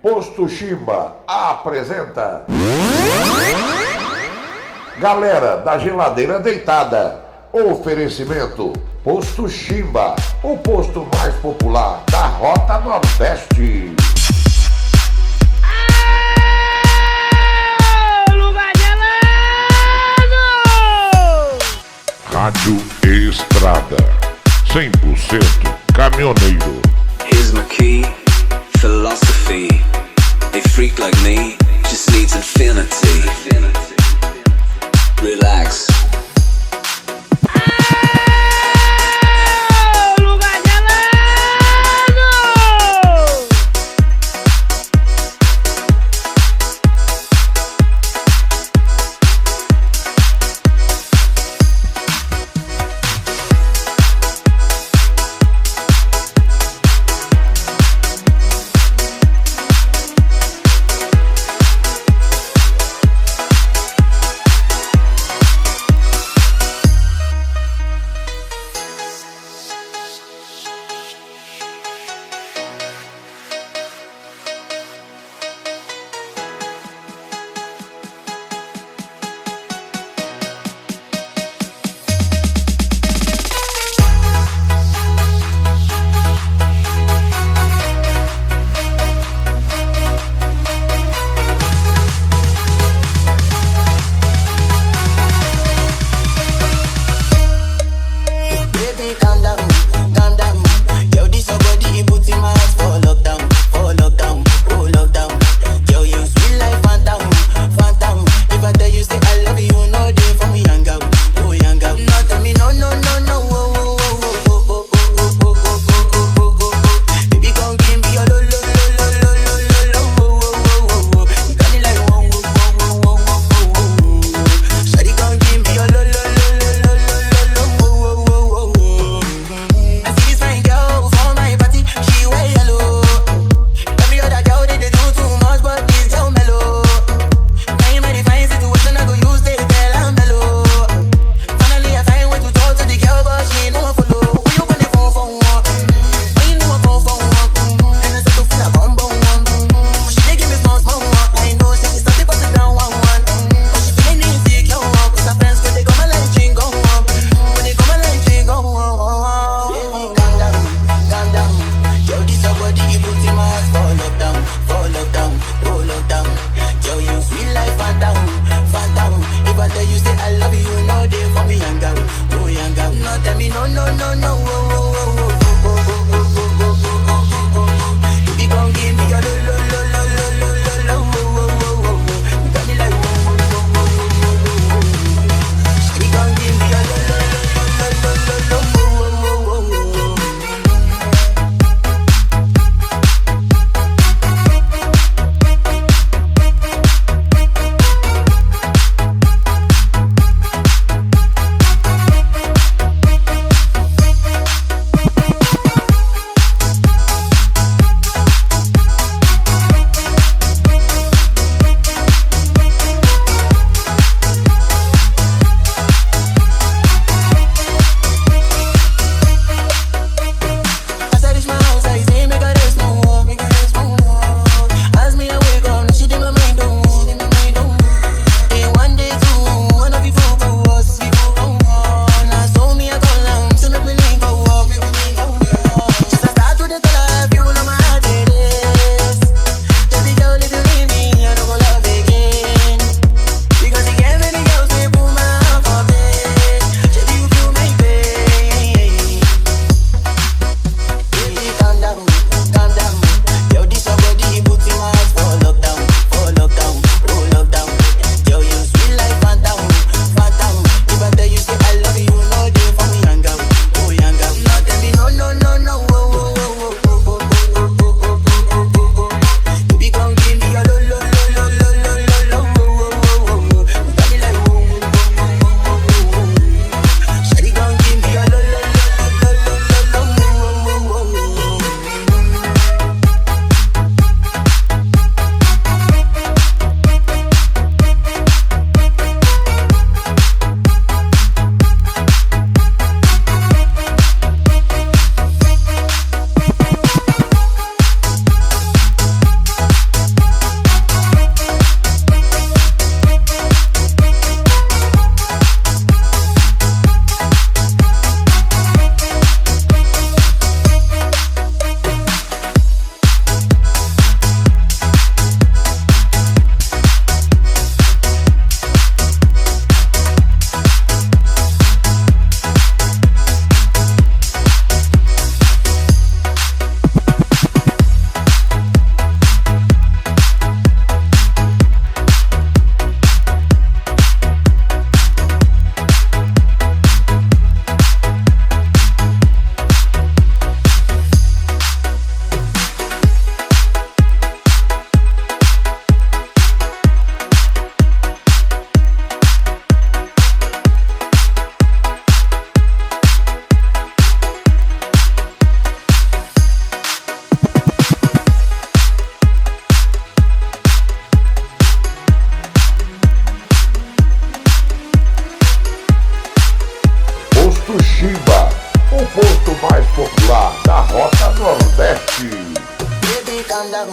Posto Chimba apresenta Galera da Geladeira Deitada. Oferecimento Posto Chimba, o posto mais popular da Rota Nordeste. Lugar gelado! Rádio Estrada, 100% caminhoneiro. Here's my key, philosophy. A freak like me just needs infinity. Relax. Lugar gelado!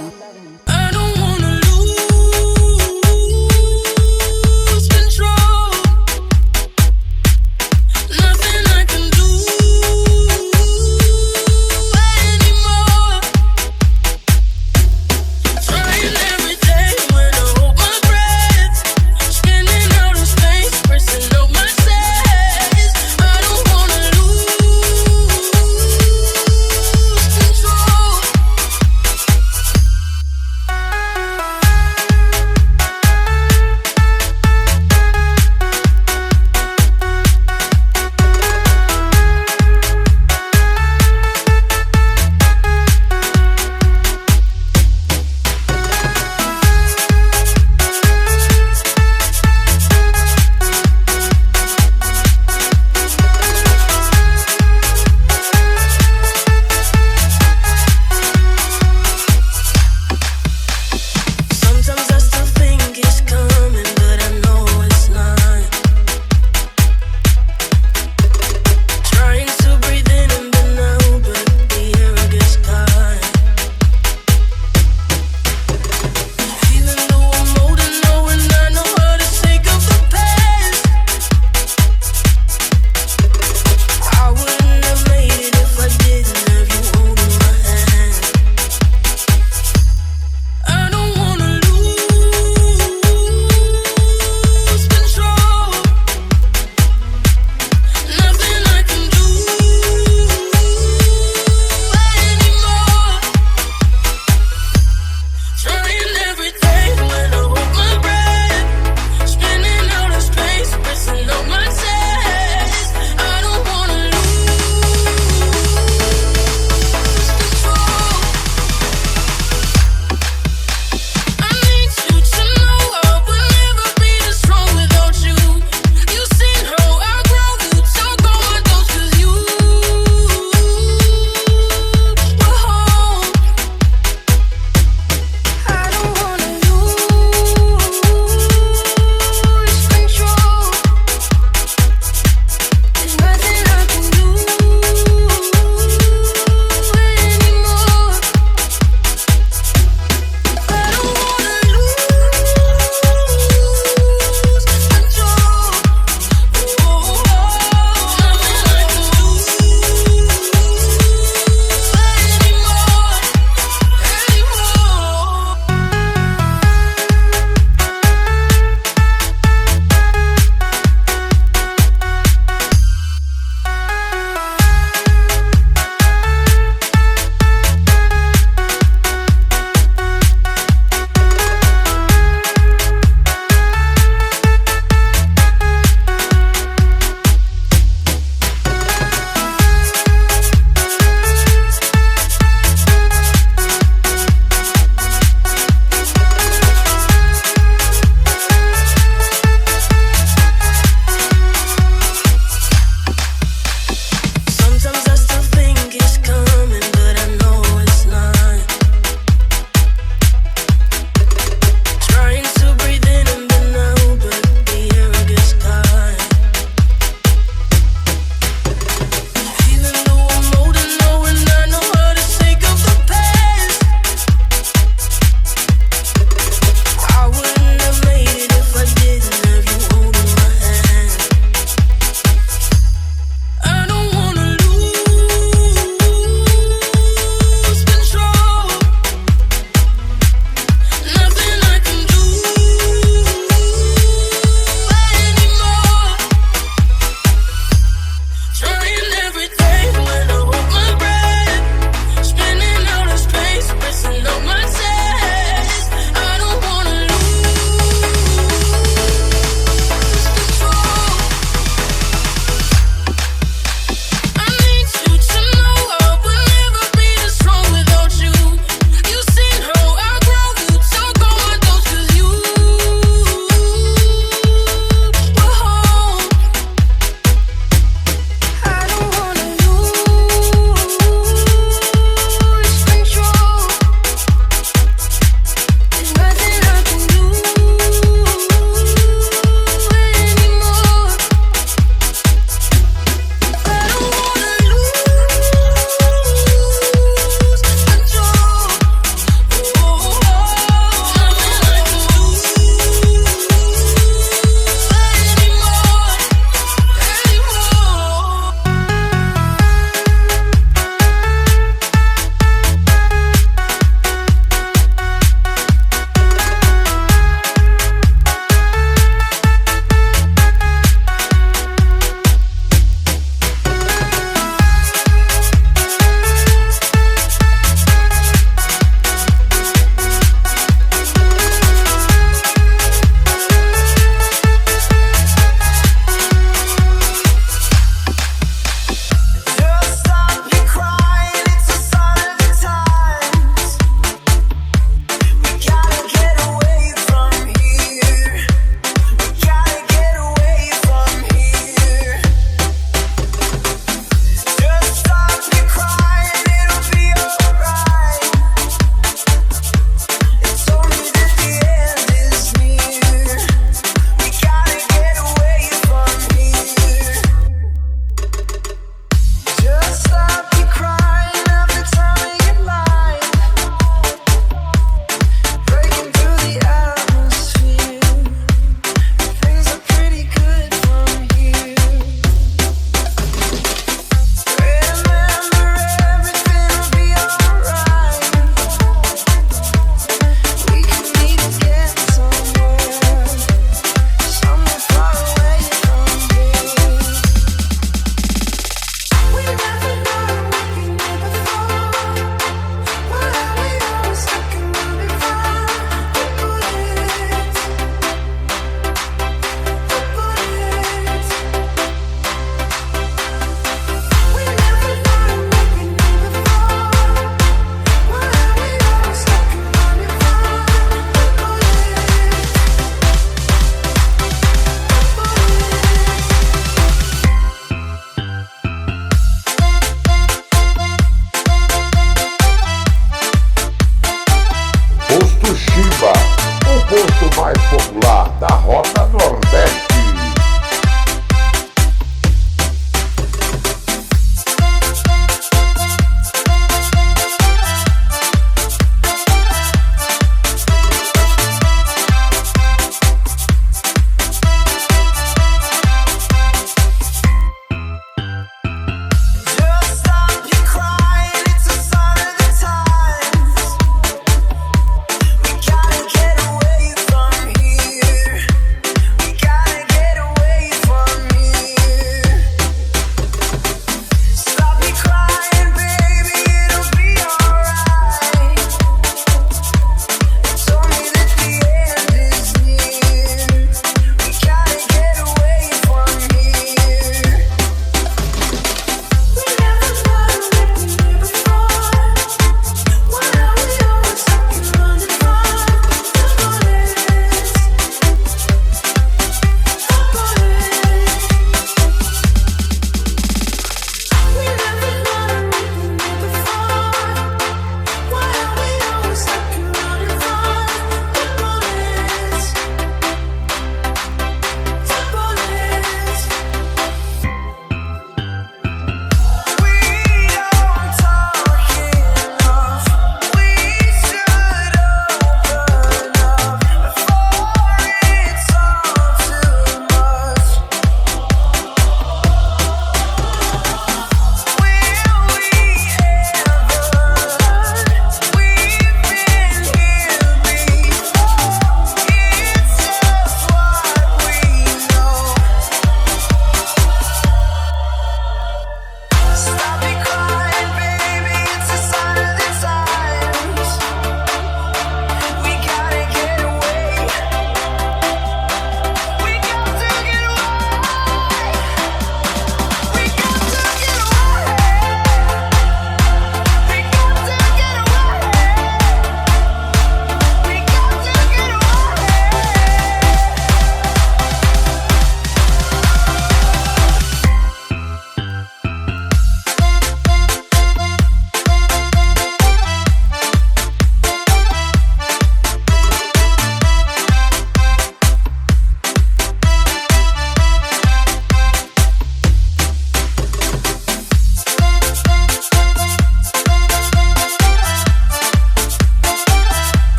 I don't wanna lose control. Nothing I can do anymore. Trying every day when I hold my breath. Spinning out of space, pressing up my chest. I don't wanna lose control.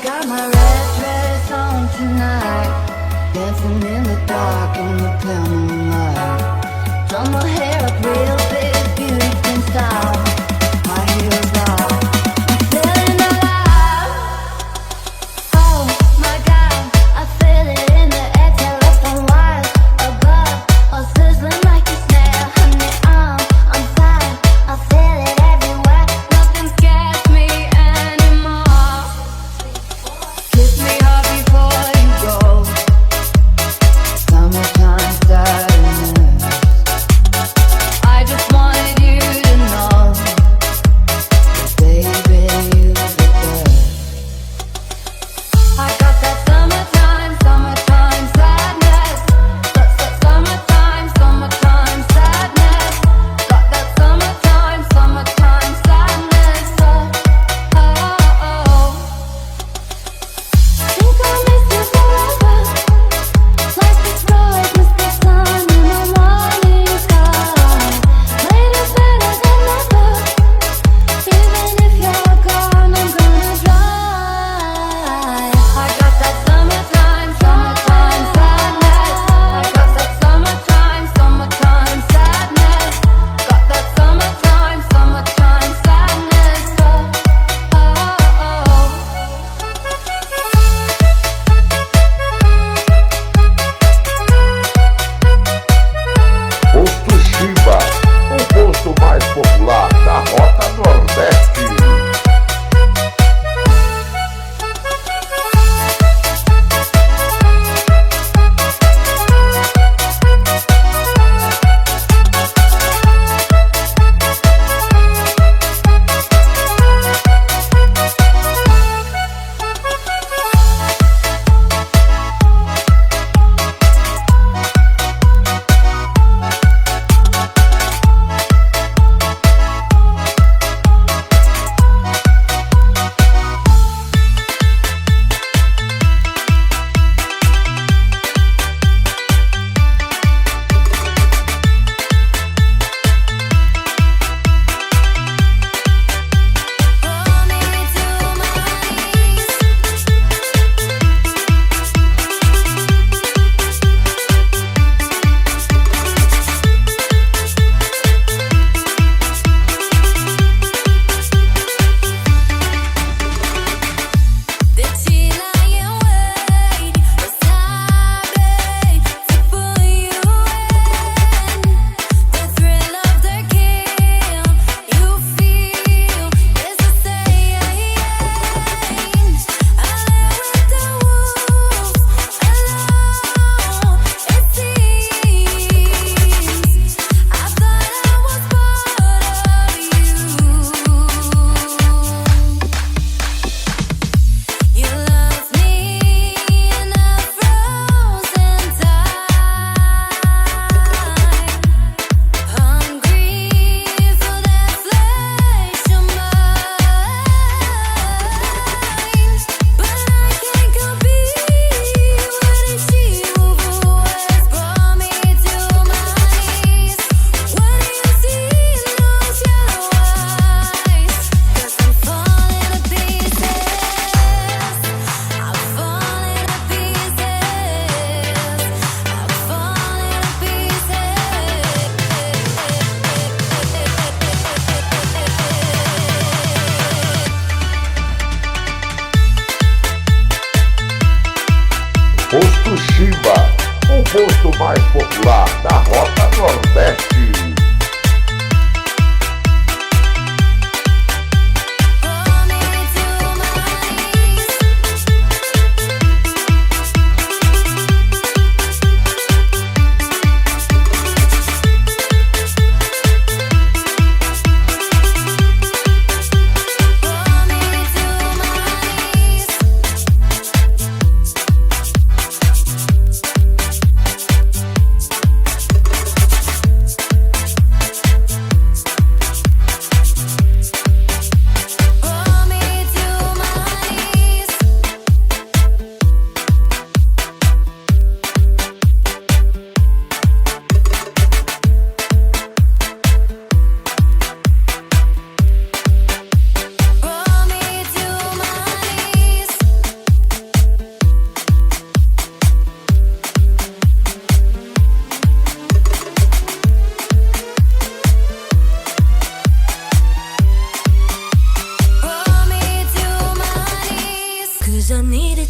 got my red dress on tonight, dancing in the dark in the clear moonlight. Done my hair up real big, beauty in style. My heels off, I'm feeling alive. Oh my God, I feel it in the air, telephone wires above, all sizzling like a snare. Honey, I'm fine, I feel it everywhere. Nothing scares me anymore. Kiss me hard before you go. Summertime sadness. I just wanted you to know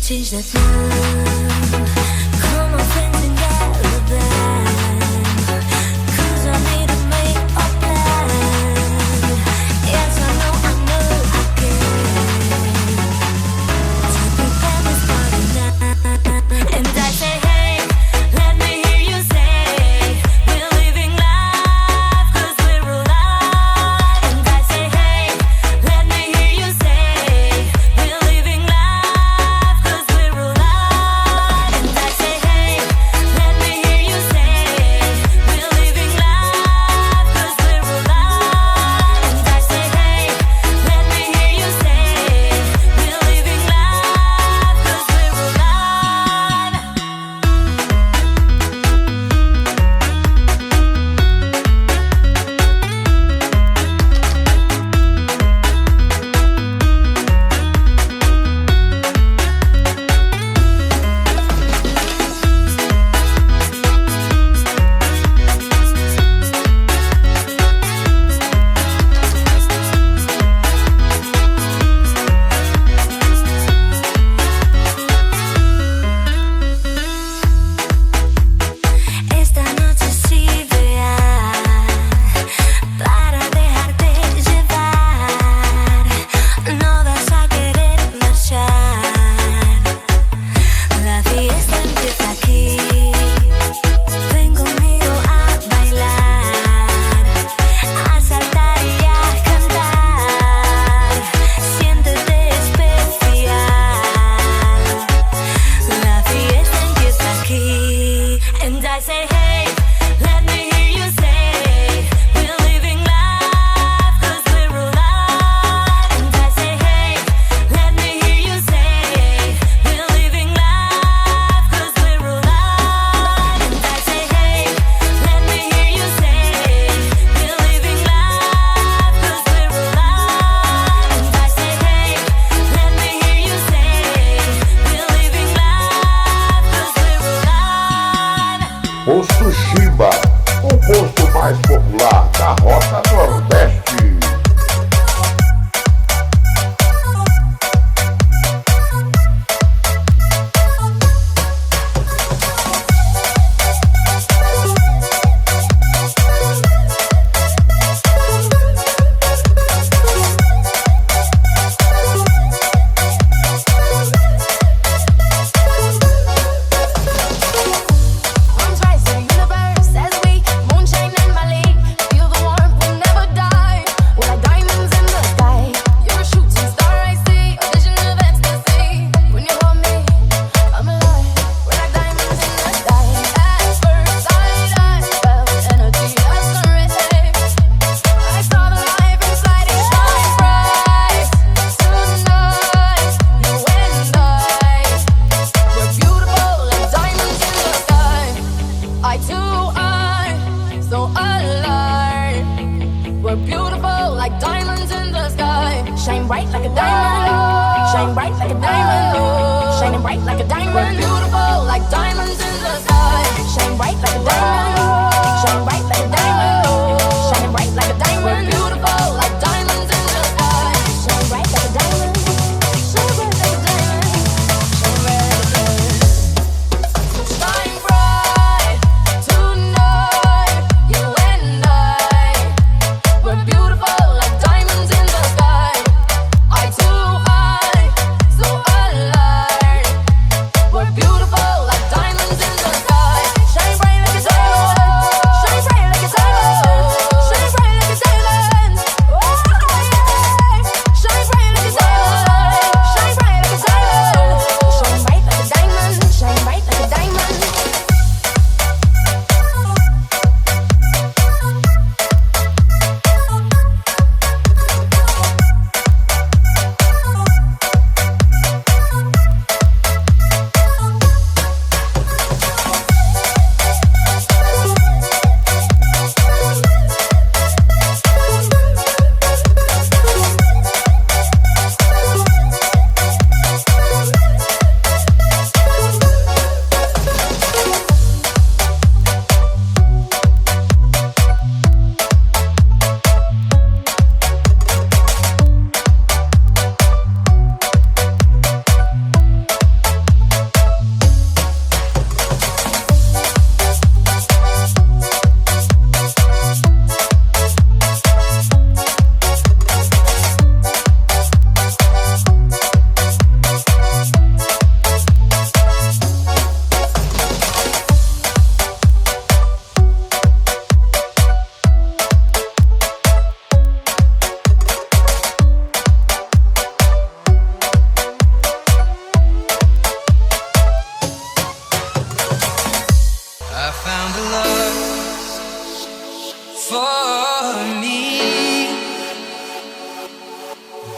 change that now. Come on, friends, and gather them, 'cause I need to make a plan. Yes, I know I can to prepare this party now. And I say, hey, let me hear you say, we're living life 'cause we're alive. And I say, hey, let me hear you say, we're living life 'cause we're alive. And I say, hey, let me hear you say, we're living life 'cause we're alive. And I say, hey, let me hear you say, we're living life 'cause we're alive. Esta noche sí real para dejarte llevar. No vas a querer marchar. La fiesta empieza aquí. Ven conmigo a bailar, a saltar y a cantar. Siéntete especial. La fiesta empieza aquí. And I say, hey, let me hear you say, we're living life 'cause we're alive. And I say, hey, let me hear you say, we're living life 'cause we're alive. And I say, hey, let me hear you say, we're living life 'cause we're alive. And I say, hey, let me hear you say, we're living life 'cause we're alive. Posto Chimba, o posto mais popular da Rota Nordeste. Arms rise to the universe as we moonshine and Mali. Feel the warmth, we'll never die. We're like diamonds in the sky. You're a shooting star, I see. A vision of ecstasy. When you hold me, I'm alive. We're like diamonds in the sky. At first sight, I felt energy like sun rays. I saw the life inside it shine bright. Tonight, you and I, we're beautiful like diamonds in the sky. Eye to eye, so alive. We're beautiful like diamonds in the sky. Shine bright like a diamond. Shine bright like a diamond. Shining bright like a diamond. We're beautiful like diamonds in the sky. Shine bright like a diamond. Shine bright like a diamond. Shining bright like a diamond. We're beautiful like diamonds in the sky. Shine bright like a diamond. Shine bright like a diamond. Shine bright like a diamond. Shine bright tonight, you and I. We're beautiful like diamonds in the sky. Eye to eye, so alive. We're beautiful.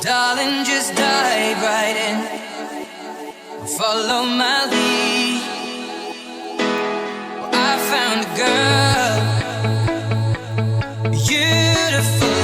Darling, just dive right in. Follow my lead. Well, I found a girl, beautiful